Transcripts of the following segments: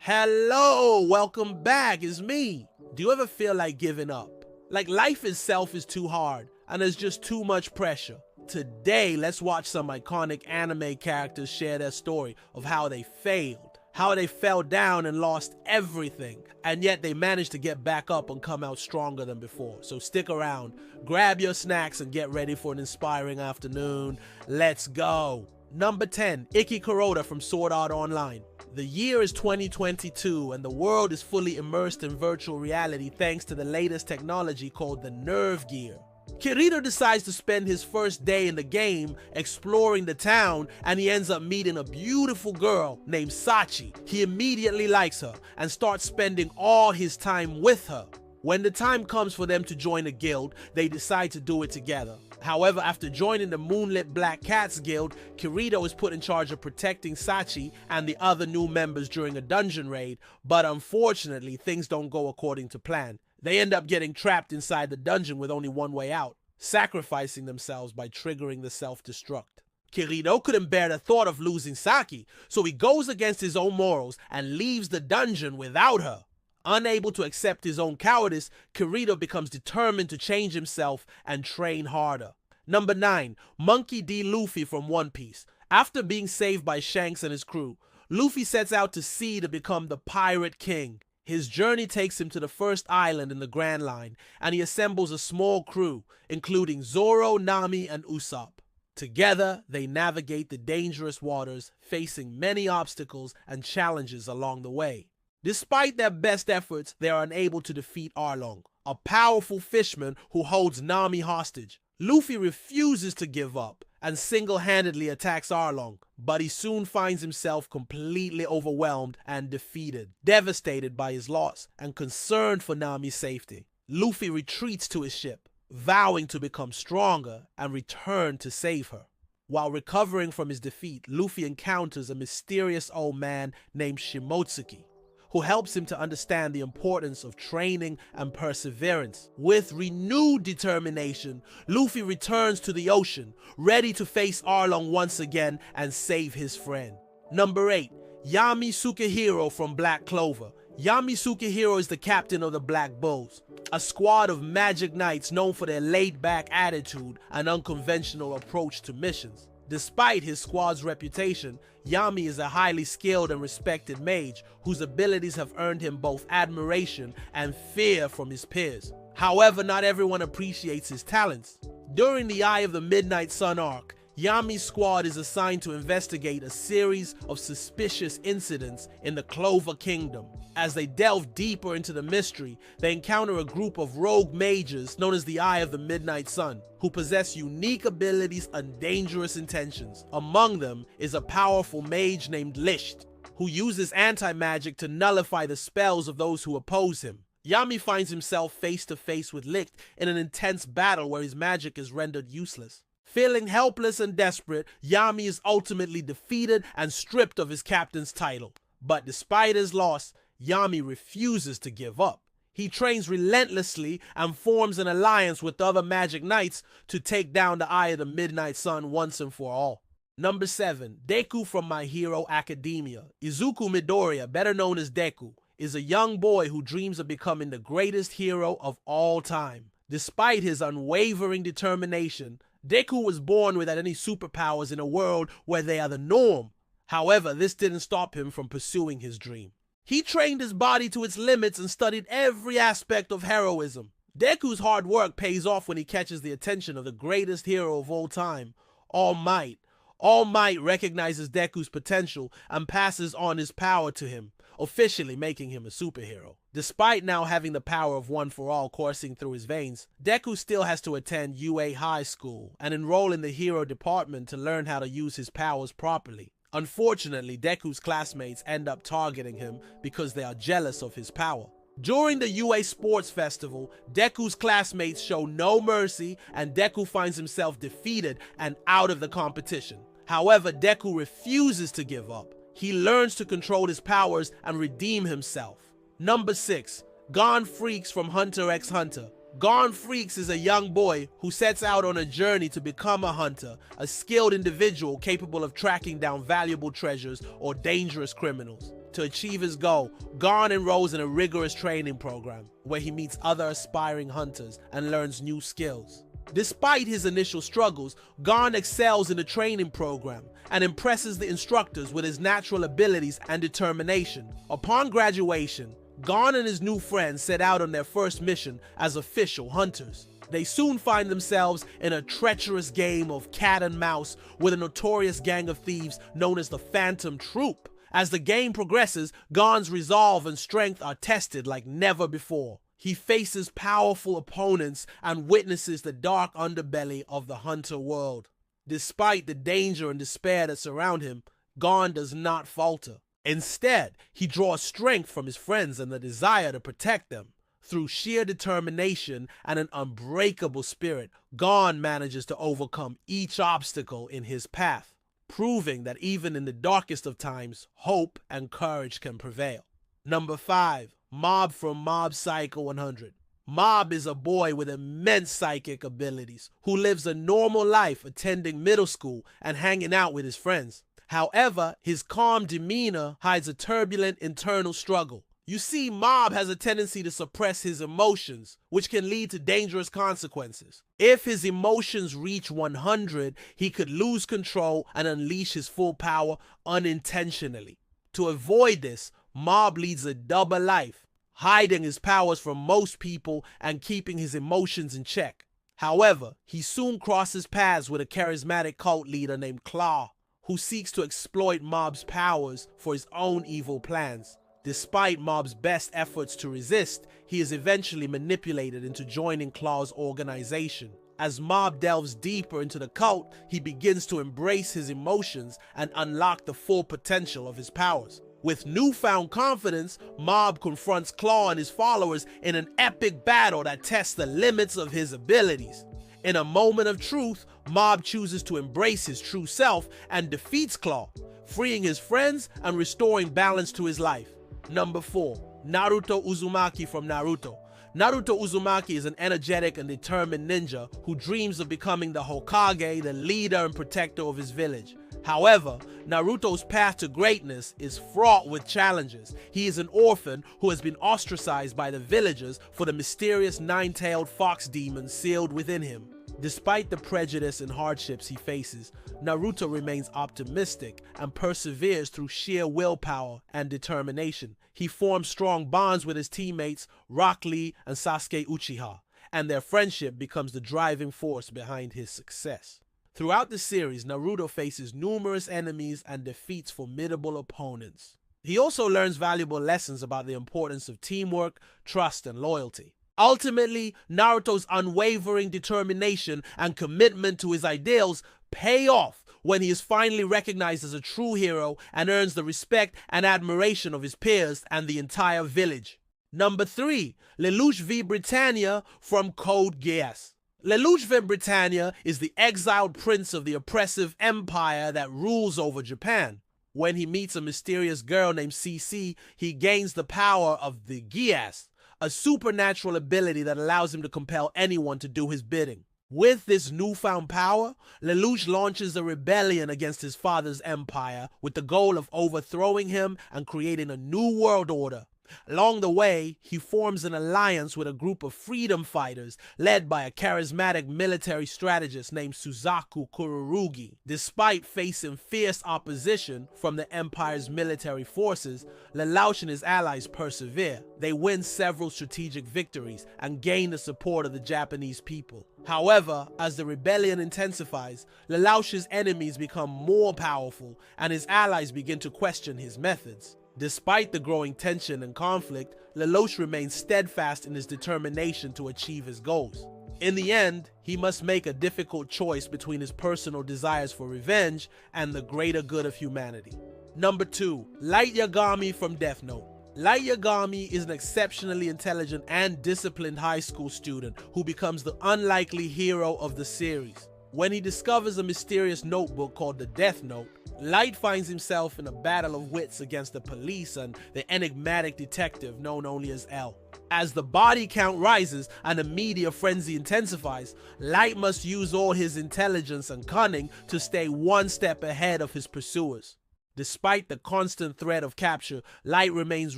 Hello, welcome back. It's me. Do you ever feel like giving up? Like life itself is too hard and there's just too much pressure. Today, let's watch some iconic anime characters share their story of how they failed, how they fell down and lost everything, and yet they managed to get back up and come out stronger than before. So stick around, grab your snacks and get ready for an inspiring afternoon. Let's go. Number 10, Iki Kuroda from Sword Art Online. The year is 2022 and the world is fully immersed in virtual reality thanks to the latest technology called the Nerve Gear. Kirito decides to spend his first day in the game exploring the town, and he ends up meeting a beautiful girl named Sachi. He immediately likes her and starts spending all his time with her. When the time comes for them to join a guild, they decide to do it together. However, after joining the Moonlit Black Cats Guild, Kirito is put in charge of protecting Sachi and the other new members during a dungeon raid, but unfortunately, things don't go according to plan. They end up getting trapped inside the dungeon with only one way out, sacrificing themselves by triggering the self-destruct. Kirito couldn't bear the thought of losing Saki, so he goes against his own morals and leaves the dungeon without her. Unable to accept his own cowardice, Kirito becomes determined to change himself and train harder. Number 9, Monkey D. Luffy from One Piece. After being saved by Shanks and his crew, Luffy sets out to sea to become the Pirate King. His journey takes him to the first island in the Grand Line, and he assembles a small crew, including Zoro, Nami, and Usopp. Together, they navigate the dangerous waters, facing many obstacles and challenges along the way. Despite their best efforts, they are unable to defeat Arlong, a powerful fisherman who holds Nami hostage. Luffy refuses to give up and single-handedly attacks Arlong, but he soon finds himself completely overwhelmed and defeated. Devastated by his loss and concerned for Nami's safety, Luffy retreats to his ship, vowing to become stronger and return to save her. While recovering from his defeat, Luffy encounters a mysterious old man named Shimotsuki, who helps him to understand the importance of training and perseverance. With renewed determination, Luffy returns to the ocean, ready to face Arlong once again and save his friend. Number 8, Yami Sukehiro from Black Clover. Yami Sukehiro is the captain of the Black Bulls, a squad of magic knights known for their laid-back attitude and unconventional approach to missions. Despite his squad's reputation, Yami is a highly skilled and respected mage whose abilities have earned him both admiration and fear from his peers. However, not everyone appreciates his talents. During the Eye of the Midnight Sun arc, Yami's squad is assigned to investigate a series of suspicious incidents in the Clover Kingdom. As they delve deeper into the mystery, they encounter a group of rogue mages known as the Eye of the Midnight Sun, who possess unique abilities and dangerous intentions. Among them is a powerful mage named Lisht, who uses anti-magic to nullify the spells of those who oppose him. Yami finds himself face to face with Licht in an intense battle where his magic is rendered useless. Feeling helpless and desperate, Yami is ultimately defeated and stripped of his captain's title. But despite his loss, Yami refuses to give up. He trains relentlessly and forms an alliance with other magic knights to take down the Eye of the Midnight Sun once and for all. Number 7, Deku from My Hero Academia. Izuku Midoriya, better known as Deku, is a young boy who dreams of becoming the greatest hero of all time. Despite his unwavering determination, Deku was born without any superpowers in a world where they are the norm. However, this didn't stop him from pursuing his dream. He trained his body to its limits and studied every aspect of heroism. Deku's hard work pays off when he catches the attention of the greatest hero of all time, All Might. All Might recognizes Deku's potential and passes on his power to him, officially making him a superhero. Despite now having the power of One for All coursing through his veins, Deku still has to attend UA High School and enroll in the hero department to learn how to use his powers properly. Unfortunately, Deku's classmates end up targeting him because they are jealous of his power. During the UA Sports Festival, Deku's classmates show no mercy and Deku finds himself defeated and out of the competition. However, Deku refuses to give up. He learns to control his powers and redeem himself. Number 6, Gon Freaks from Hunter x Hunter. Gon Freaks is a young boy who sets out on a journey to become a hunter, a skilled individual capable of tracking down valuable treasures or dangerous criminals. To achieve his goal, Gon enrolls in a rigorous training program where he meets other aspiring hunters and learns new skills. Despite his initial struggles, Gon excels in the training program and impresses the instructors with his natural abilities and determination. Upon graduation, Gon and his new friends set out on their first mission as official hunters. They soon find themselves in a treacherous game of cat and mouse with a notorious gang of thieves known as the Phantom Troop. As the game progresses, Gon's resolve and strength are tested like never before. He faces powerful opponents and witnesses the dark underbelly of the hunter world. Despite the danger and despair that surround him, Gon does not falter. Instead, he draws strength from his friends and the desire to protect them. Through sheer determination and an unbreakable spirit, Gon manages to overcome each obstacle in his path, proving that even in the darkest of times, hope and courage can prevail. Number 5. Mob from Mob Psycho 100. Mob is a boy with immense psychic abilities who lives a normal life attending middle school and hanging out with his friends. However, his calm demeanor hides a turbulent internal struggle. You see, Mob has a tendency to suppress his emotions, which can lead to dangerous consequences. If his emotions reach 100, he could lose control and unleash his full power unintentionally. To avoid this, Mob leads a double life, hiding his powers from most people and keeping his emotions in check. However, he soon crosses paths with a charismatic cult leader named Claw, who seeks to exploit Mob's powers for his own evil plans. Despite Mob's best efforts to resist, he is eventually manipulated into joining Claw's organization. As Mob delves deeper into the cult, he begins to embrace his emotions and unlock the full potential of his powers. With newfound confidence, Mob confronts Claw and his followers in an epic battle that tests the limits of his abilities. In a moment of truth, Mob chooses to embrace his true self and defeats Claw, freeing his friends and restoring balance to his life. Number 4. Naruto Uzumaki from Naruto. Naruto Uzumaki is an energetic and determined ninja who dreams of becoming the Hokage, the leader and protector of his village. However, Naruto's path to greatness is fraught with challenges. He is an orphan who has been ostracized by the villagers for the mysterious nine-tailed fox demon sealed within him. Despite the prejudice and hardships he faces, Naruto remains optimistic and perseveres through sheer willpower and determination. He forms strong bonds with his teammates Rock Lee and Sasuke Uchiha, and their friendship becomes the driving force behind his success. Throughout the series, Naruto faces numerous enemies and defeats formidable opponents. He also learns valuable lessons about the importance of teamwork, trust, and loyalty. Ultimately, Naruto's unwavering determination and commitment to his ideals pay off when he is finally recognized as a true hero and earns the respect and admiration of his peers and the entire village. Number 3. Lelouch v Britannia from Code Geass. Lelouch v Britannia is the exiled prince of the oppressive empire that rules over Japan. When he meets a mysterious girl named CC, he gains the power of the Geass, a supernatural ability that allows him to compel anyone to do his bidding. With this newfound power, Lelouch launches a rebellion against his father's empire with the goal of overthrowing him and creating a new world order. Along the way, he forms an alliance with a group of freedom fighters led by a charismatic military strategist named Suzaku Kururugi. Despite facing fierce opposition from the Empire's military forces, Lelouch and his allies persevere. They win several strategic victories and gain the support of the Japanese people. However, as the rebellion intensifies, Lelouch's enemies become more powerful and his allies begin to question his methods. Despite the growing tension and conflict, Lelouch remains steadfast in his determination to achieve his goals. In the end, he must make a difficult choice between his personal desires for revenge and the greater good of humanity. Number 2. Light Yagami from Death Note. Light Yagami is an exceptionally intelligent and disciplined high school student who becomes the unlikely hero of the series. When he discovers a mysterious notebook called the Death Note, Light finds himself in a battle of wits against the police and the enigmatic detective known only as L. As the body count rises and the media frenzy intensifies, Light must use all his intelligence and cunning to stay one step ahead of his pursuers. Despite the constant threat of capture, Light remains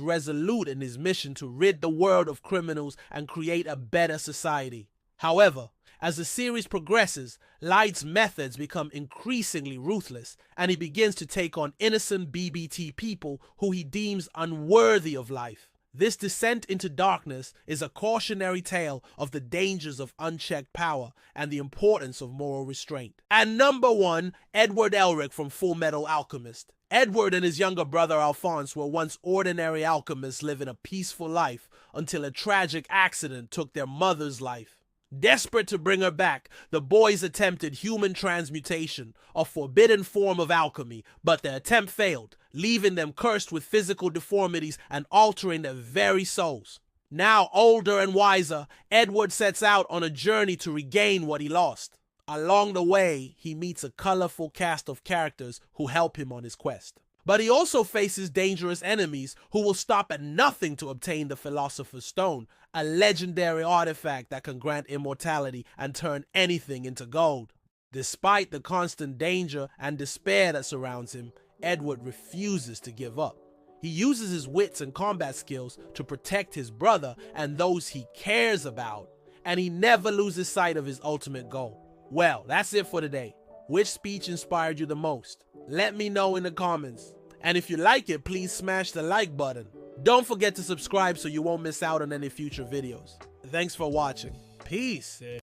resolute in his mission to rid the world of criminals and create a better society. However, as the series progresses, Light's methods become increasingly ruthless, and he begins to take on innocent BBT people who he deems unworthy of life. This descent into darkness is a cautionary tale of the dangers of unchecked power and the importance of moral restraint. And number 1, Edward Elric from Full Metal Alchemist. Edward and his younger brother Alphonse were once ordinary alchemists living a peaceful life until a tragic accident took their mother's life. Desperate to bring her back, the boys attempted human transmutation, a forbidden form of alchemy, but the attempt failed, leaving them cursed with physical deformities and altering their very souls. Now older and wiser, Edward sets out on a journey to regain what he lost. Along the way, he meets a colorful cast of characters who help him on his quest. But he also faces dangerous enemies who will stop at nothing to obtain the Philosopher's Stone, a legendary artifact that can grant immortality and turn anything into gold. Despite the constant danger and despair that surrounds him, Edward refuses to give up. He uses his wits and combat skills to protect his brother and those he cares about, and he never loses sight of his ultimate goal. Well, that's it for today. Which speech inspired you the most? Let me know in the comments. And if you like it, please smash the like button. Don't forget to subscribe so you won't miss out on any future videos. Thanks for watching. Peace.